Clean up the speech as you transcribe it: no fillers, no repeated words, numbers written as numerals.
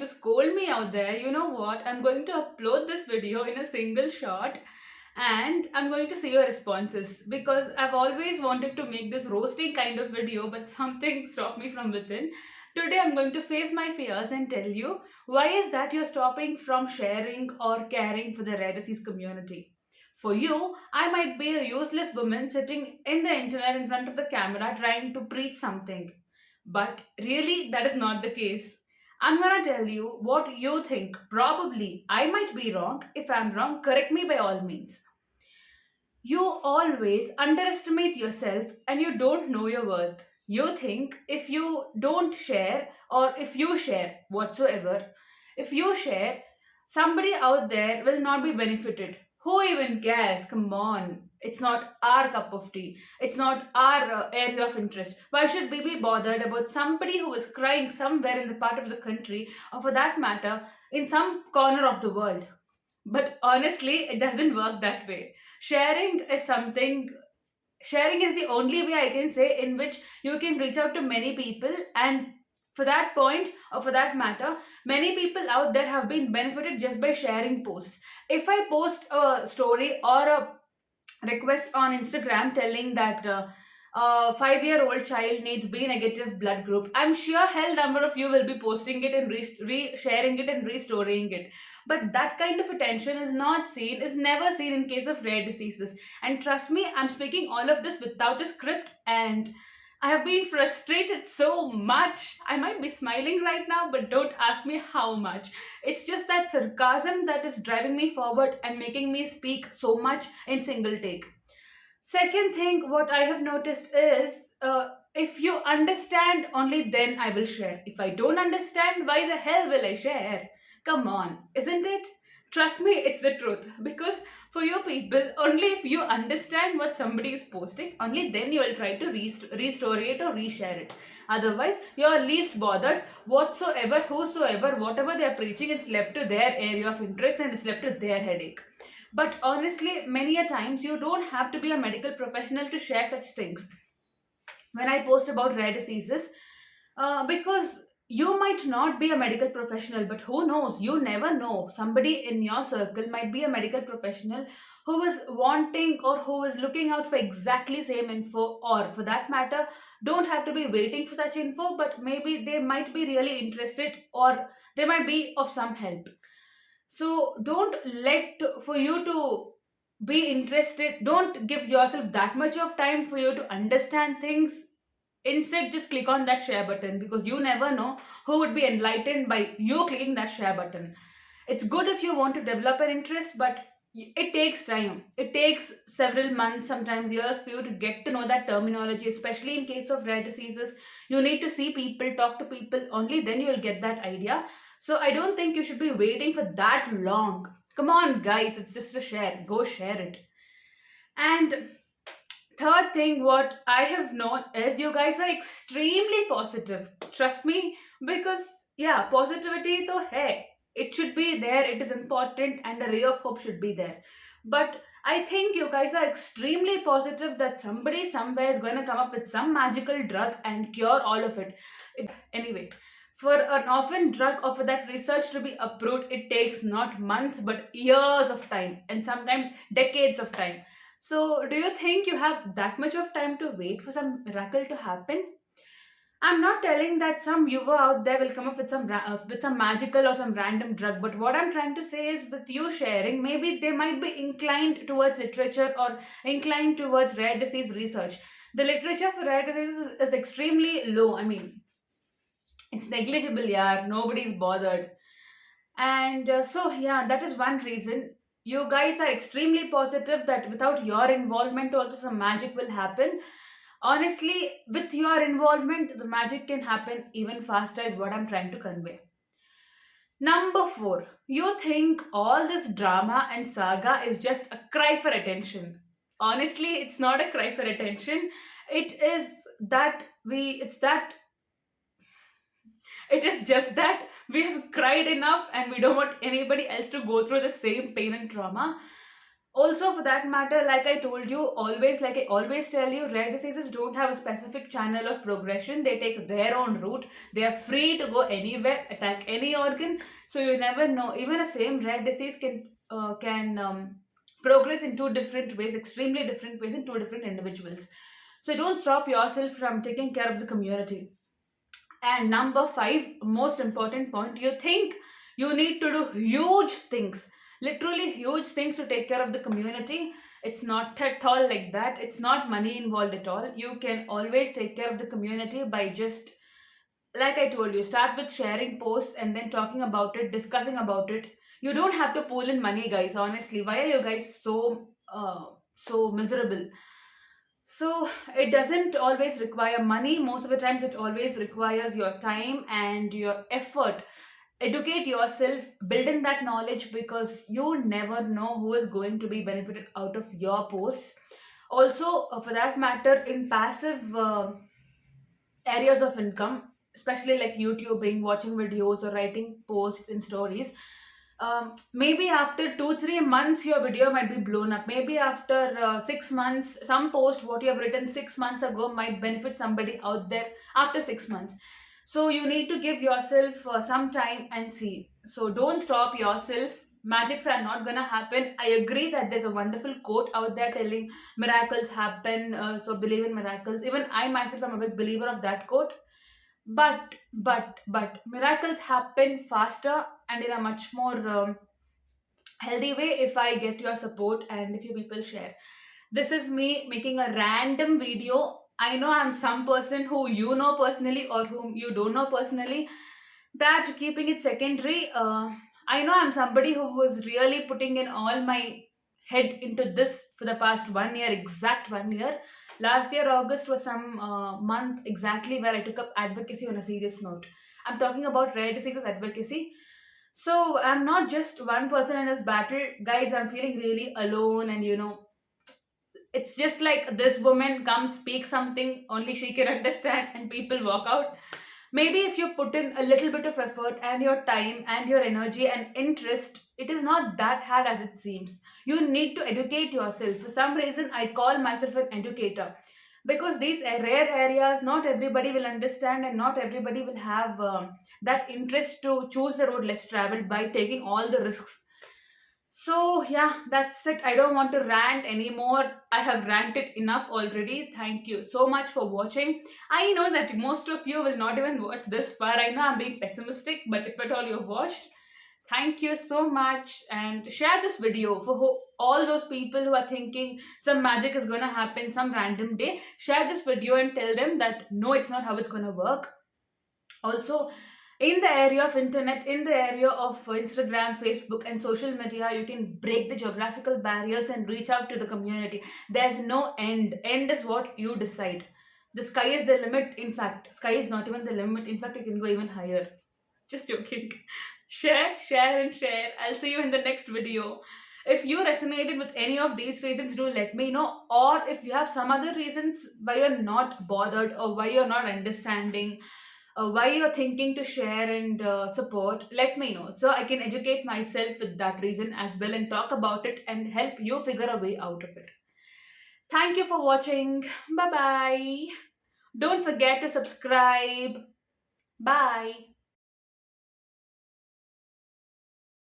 to scold me out there, you know what? I'm going to upload this video in a single shot and I'm going to see your responses because I've always wanted to make this roasting kind of video, but something stopped me from within. Today, I'm going to face my fears and tell you why is that you're stopping from sharing or caring for the rare disease community. For you, I might be a useless woman sitting in the internet in front of the camera trying to preach something. But really, that is not the case. I'm gonna tell you what you think. Probably, I might be wrong. If I'm wrong, correct me by all means. You always underestimate yourself and you don't know your worth. You think if you don't share or if you share whatsoever, if you share, somebody out there will not be benefited. Who even cares? Come on. It's not our cup of tea. It's not our area of interest. Why should we be bothered about somebody who is crying somewhere in the part of the country or for that matter in some corner of the world? But honestly, it doesn't work that way. Sharing is the only way I can say in which you can reach out to many people, and for that point or for that matter, many people out there have been benefited just by sharing posts. If I post a story or a request on Instagram telling that a 5-year-old child needs B negative blood group, I'm sure hell number of you will be posting it and sharing it and restoring it. But that kind of attention is not seen, is never seen in case of rare diseases. And trust me, I'm speaking all of this without a script, and I have been frustrated so much. I might be smiling right now, but don't ask me how much. It's just that sarcasm that is driving me forward and making me speak so much in single take. Second thing, what I have noticed is if you understand, only then I will share. If I don't understand, why the hell will I share? Come on, isn't it? Trust me, it's the truth. Because for you people, only if you understand what somebody is posting, only then you will try to restore it or reshare it. Otherwise, you are least bothered whatsoever, whosoever, whatever they are preaching, it's left to their area of interest and it's left to their headache. But honestly, many a times you don't have to be a medical professional to share such things. When I post about rare diseases, because you might not be a medical professional, but who knows? You never know. Somebody in your circle might be a medical professional who is wanting or who is looking out for exactly same info, or for that matter, don't have to be waiting for such info, but maybe they might be really interested or they might be of some help. So don't let for you to be interested, don't give yourself that much of time for you to understand things. Instead, just click on that share button because you never know who would be enlightened by you clicking that share button. It's good if you want to develop an interest, but it takes time. It takes several months, sometimes years for you to get to know that terminology, especially in case of rare diseases. You need to see people, talk to people, only then you will get that idea. So I don't think you should be waiting for that long. Come on, guys, it's just a share. Go share it. And third thing, what I have known is you guys are extremely positive. Trust me, because yeah, positivity to hey, it should be there, it is important, and a ray of hope should be there. But I think you guys are extremely positive that somebody somewhere is going to come up with some magical drug and cure all of Anyway, for an orphan drug or for that research to be approved, it takes not months but years of time and sometimes decades of time. So, do you think you have that much of time to wait for some miracle to happen? I'm not telling that some viewer out there will come up with with some magical or some random drug, but what I'm trying to say is with you sharing, maybe they might be inclined towards literature or inclined towards rare disease research. The literature for rare diseases is extremely low. I mean, it's negligible, yeah. Nobody's bothered. And yeah, that is one reason. You guys are extremely positive that without your involvement, also some magic will happen. Honestly, with your involvement, the magic can happen even faster, is what I'm trying to convey. Number four, you think all this drama and saga is just a cry for attention. Honestly, it's not a cry for attention. It is it's that it is just that we have cried enough and we don't want anybody else to go through the same pain and trauma. Also, for that matter, like I told you, always, like I always tell you, rare diseases don't have a specific channel of progression. They take their own route. They are free to go anywhere, attack any organ. So you never know. Even a same rare disease can progress in two different ways, extremely different ways in two different individuals. So don't stop yourself from taking care of the community. And number five, most important point, you think you need to do huge things, literally huge things to take care of the community. It's not at all like that. It's not money involved at all. You can always take care of the community by just, like I told you, start with sharing posts and then talking about it, discussing about it. You don't have to pull in money, guys. Honestly, why are you guys so miserable? So it doesn't always require money. Most of the times, it always requires your time and your effort. Educate yourself, build in that knowledge, because you never know who is going to be benefited out of your posts. Also, for that matter, in passive areas of income, especially like YouTubing, watching videos, or writing posts and stories, maybe after 2 3 months your video might be blown up. Maybe after 6 months, some post what you have written 6 months ago might benefit somebody out there after 6 months. So you need to give yourself some time and see. So don't stop yourself. Magics are not gonna happen. I agree that there's a wonderful quote out there telling miracles happen, so believe in miracles. Even I myself am a big believer of that quote. But miracles happen faster and in a much more healthy way if I get your support and if you people share. This is me making a random video. I know I'm some person who you know personally or whom you don't know personally. That keeping it secondary, I know I'm somebody who was really putting in all my head into this for the past 1 year, exact 1 year. Last year, August was some month exactly where I took up advocacy on a serious note. I'm talking about rare diseases advocacy. So I'm not just one person in this battle, guys. I'm feeling really alone, and it's just like this woman comes, speak something only she can understand, and people walk out. Maybe if you put in a little bit of effort and your time and your energy and interest, it is not that hard as it seems. You need to educate yourself. For some reason, I call myself an educator, because these are rare areas, not everybody will understand, and not everybody will have that interest to choose the road less traveled by taking all the risks. So, yeah, that's it. I don't want to rant anymore. I have ranted enough already. Thank you so much for watching. I know that most of you will not even watch this far. I know I'm being pessimistic, but if at all you've watched, thank you so much. And share this video for all those people who are thinking some magic is going to happen some random day. Share this video and tell them that no, it's not how it's going to work. Also, in the area of internet, in the area of Instagram, Facebook, and social media, you can break the geographical barriers and reach out to the community. There's no end is what you decide. The sky is the limit. In fact, sky is not even the limit. In fact, you can go even higher. Just joking. Share and share. I'll see you in the next video. If you resonated with any of these reasons, do let me know. Or if you have some other reasons why you're not bothered, or why you're not understanding, why you're thinking to share and support, let me know so I can educate myself with that reason as well and talk about it and help you figure a way out of it. Thank you for watching. Bye bye. Don't forget to subscribe. Bye.